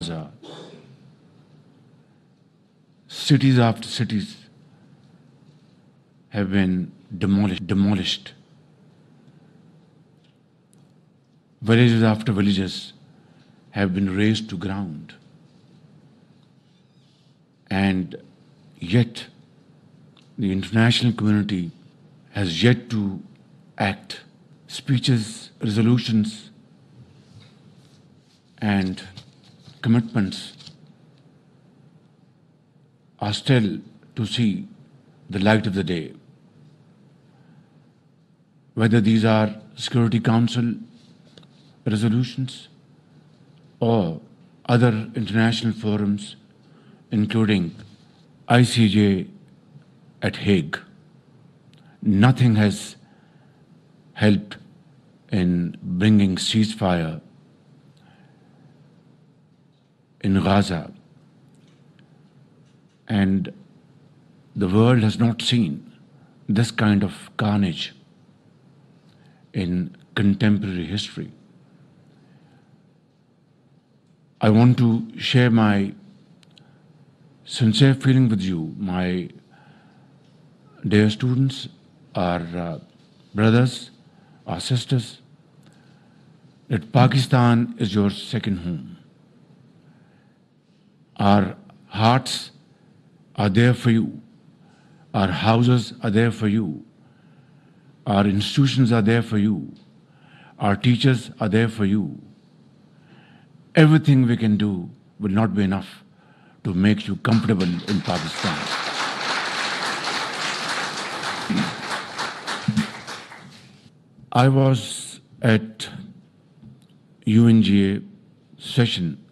Gaza, cities after cities have been demolished. Villages after villages have been razed to ground. And yet, the international community has yet to act. Speeches, resolutions, and commitments are still to see the light of the day. Whether these are Security Council resolutions or other international forums, including ICJ at Hague, nothing has helped in bringing ceasefire in Gaza. And the world has not seen this kind of carnage in contemporary history. I want to share my sincere feeling with you, my dear students, our brothers, our sisters, that Pakistan is your second home. Our hearts are there for you. Our houses are there for you. Our institutions are there for you. Our teachers are there for you. Everything we can do will not be enough to make you comfortable in Pakistan. I was at UNGA session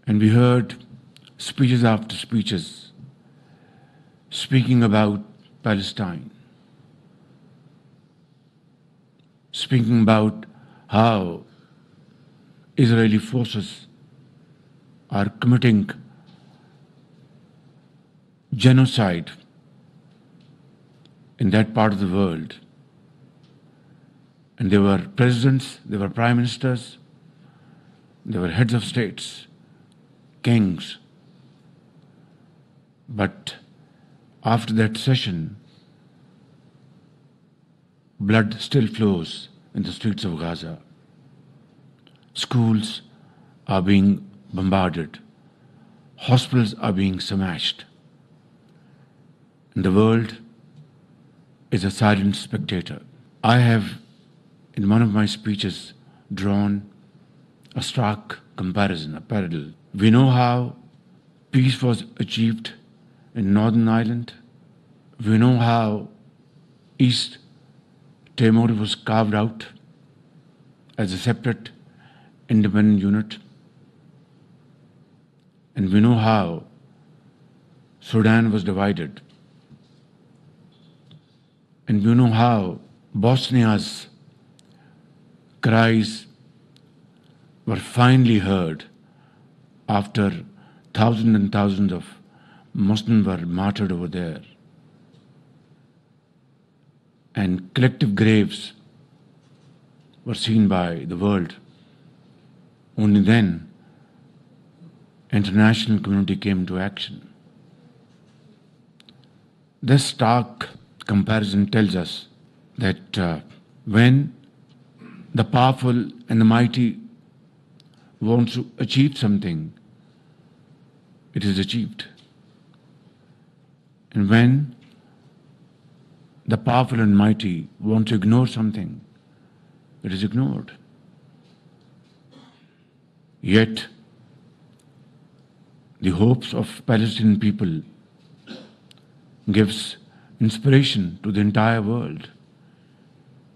and we heard speeches after speeches speaking about Palestine, speaking about how Israeli forces are committing genocide in that part of the world. And there were presidents, there were prime ministers, there were heads of states, kings. But after that session, blood still flows in the streets of Gaza. Schools are being bombarded. Hospitals are being smashed. And the world is a silent spectator. I have, in one of my speeches, drawn a stark comparison, a parallel. We know how peace was achieved in Northern Ireland. We know how East Timor was carved out as a separate, independent unit. And we know how Sudan was divided. And we know how Bosnia's cries were finally heard after thousands and thousands of Muslims were martyred over there. And collective graves were seen by the world. Only then international community came to action. This stark comparison tells us that when the powerful and the mighty want to achieve something, it is achieved. And when the powerful and mighty want to ignore something, it is ignored. Yet, the hopes of Palestinian people gives inspiration to the entire world,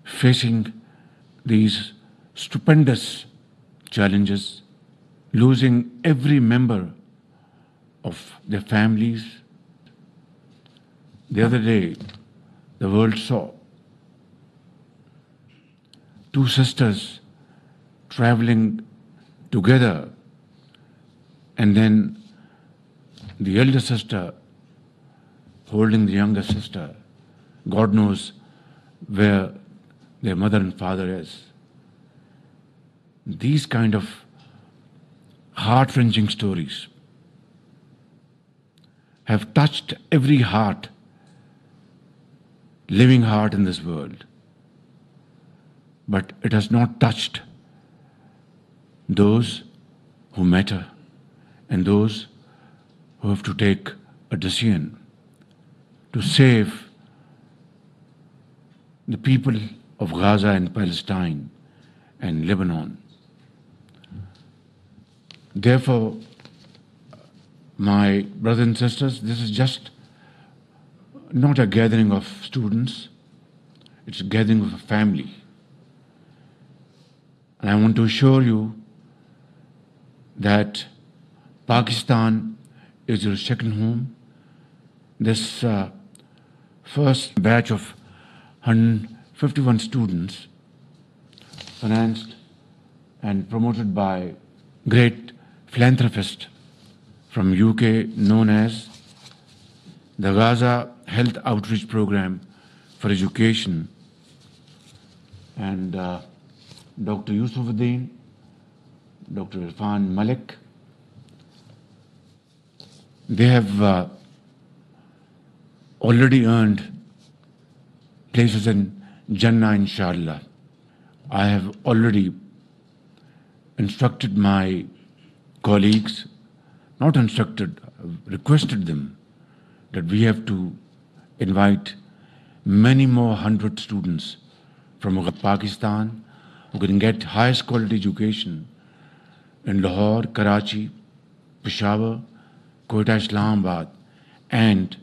facing these stupendous challenges, losing every member of their families. The other day, the world saw two sisters traveling together, and then the elder sister holding the younger sister. God knows where their mother and father is. These kind of heart-wrenching stories have touched every heart, living heart in this world. But it has not touched those who matter and those who have to take a decision to save the people of Gaza and Palestine and Lebanon. Therefore, my brothers and sisters, this is just not a gathering of students, it's a gathering of a family. And I want to assure you that Pakistan is your second home. This first batch of 151 students, financed and promoted by great philanthropist from UK known as the Gaza Health Outreach Program for Education, and Dr. Yusufuddin, Dr. Irfan Malik. They have already earned places in Jannah, inshallah. I have already instructed my colleagues, not instructed, requested them that we have to invite many more 100 students from Pakistan who can get highest quality education in Lahore, Karachi, Peshawar, Quetta, Islamabad, and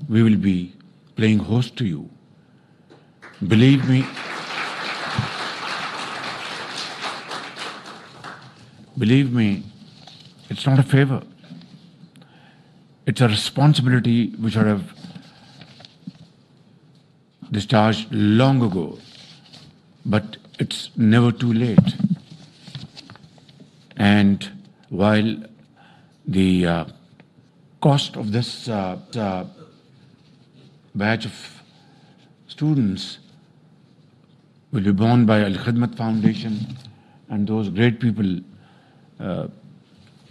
we will be playing host to you. Believe me, it's not a favor. It's a responsibility which I have discharged long ago, but it's never too late. And while the cost of this batch of students will be borne by Al Khidmat Foundation and those great people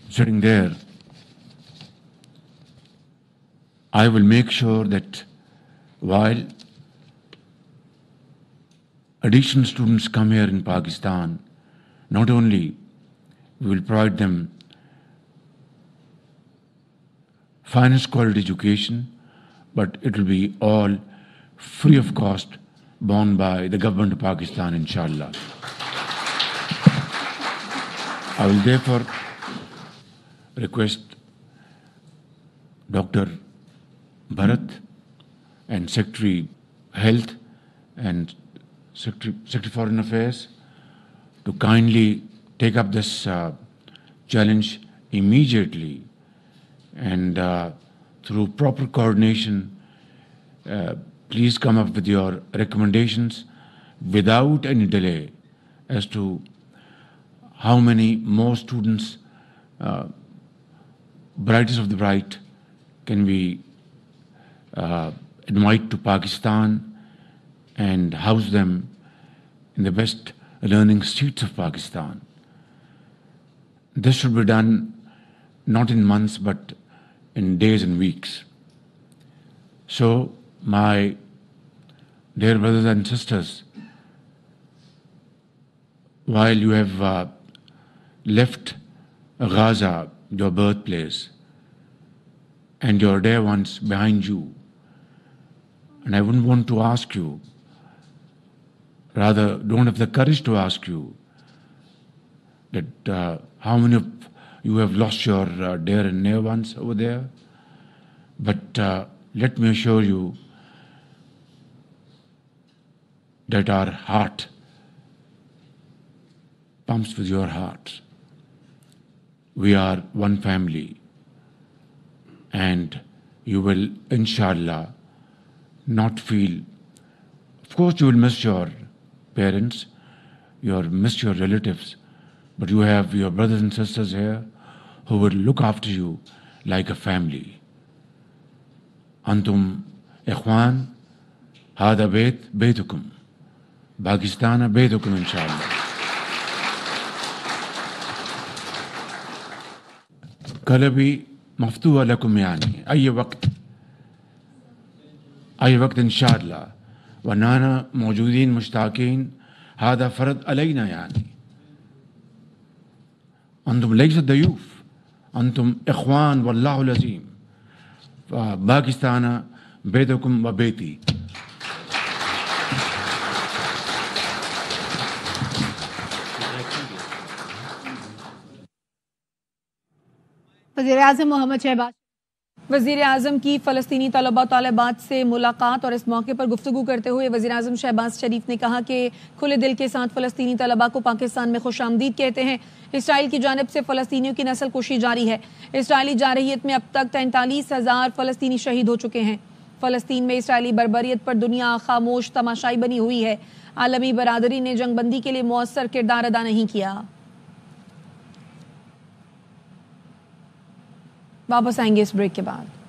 sitting there, I will make sure that while additional students come here in Pakistan, not only we will provide them finest quality education, but it will be all free of cost, borne by the government of Pakistan, inshallah. I will therefore request Dr. Bharat and Secretary Health and Secretary Foreign Affairs to kindly take up this challenge immediately, and through proper coordination, please come up with your recommendations without any delay as to how many more students, brightest of the bright, can we invite to Pakistan and house them in the best learning seats of Pakistan. This should be done not in months but in days and weeks. So, my dear brothers and sisters, while you have left Gaza, your birthplace, and your dear ones behind you, and I wouldn't want to ask you, rather don't have the courage to ask you, that how many of you have lost your dear and near ones over there. But let me assure you that our heart pumps with your heart. We are one family, and you will, inshallah, not feel. Of course, you will miss your parents, you will miss your relatives, but you have your brothers and sisters here who will look after you like a family. Antum ikhwan, hada baytukum. Pakistan baytukum, inshallah. قلبي مفتوح لكم يعني أي وقت إن شاء الله، ونحن موجودين مشتاقين. هذا فرض علينا يعني. أنتم ليس ضيوف، أنتم إخوان والله العظيم. فباكستان بيتكم وبيتي. وزیر اعظم محمد شہباز. وزیر اعظم کی فلسطینی طلباء طالبات سے ملاقات، اور اس موقع پر گفتگو کرتے ہوئے وزیر اعظم شہباز شریف نے کہا کہ کھلے دل کے ساتھ فلسطینی طلباء کو پاکستان میں خوش آمدید کہتے ہیں. اسرائیل کی جانب سے فلسطینیوں کی نسل کشی جاری ہے. اسرائیلی جارحیت میں اب تک 43,000 فلسطینی شہید ہو چکے ہیں. فلسطین میں اسرائیلی بربریت پر دنیا خاموش تماشائی بنی ہوئی ہے. عالمی برادری نے جنگ بندی کے لیے مؤثر کردار ادا نہیں کیا. واپس آئیں گے اس بریک کے بعد.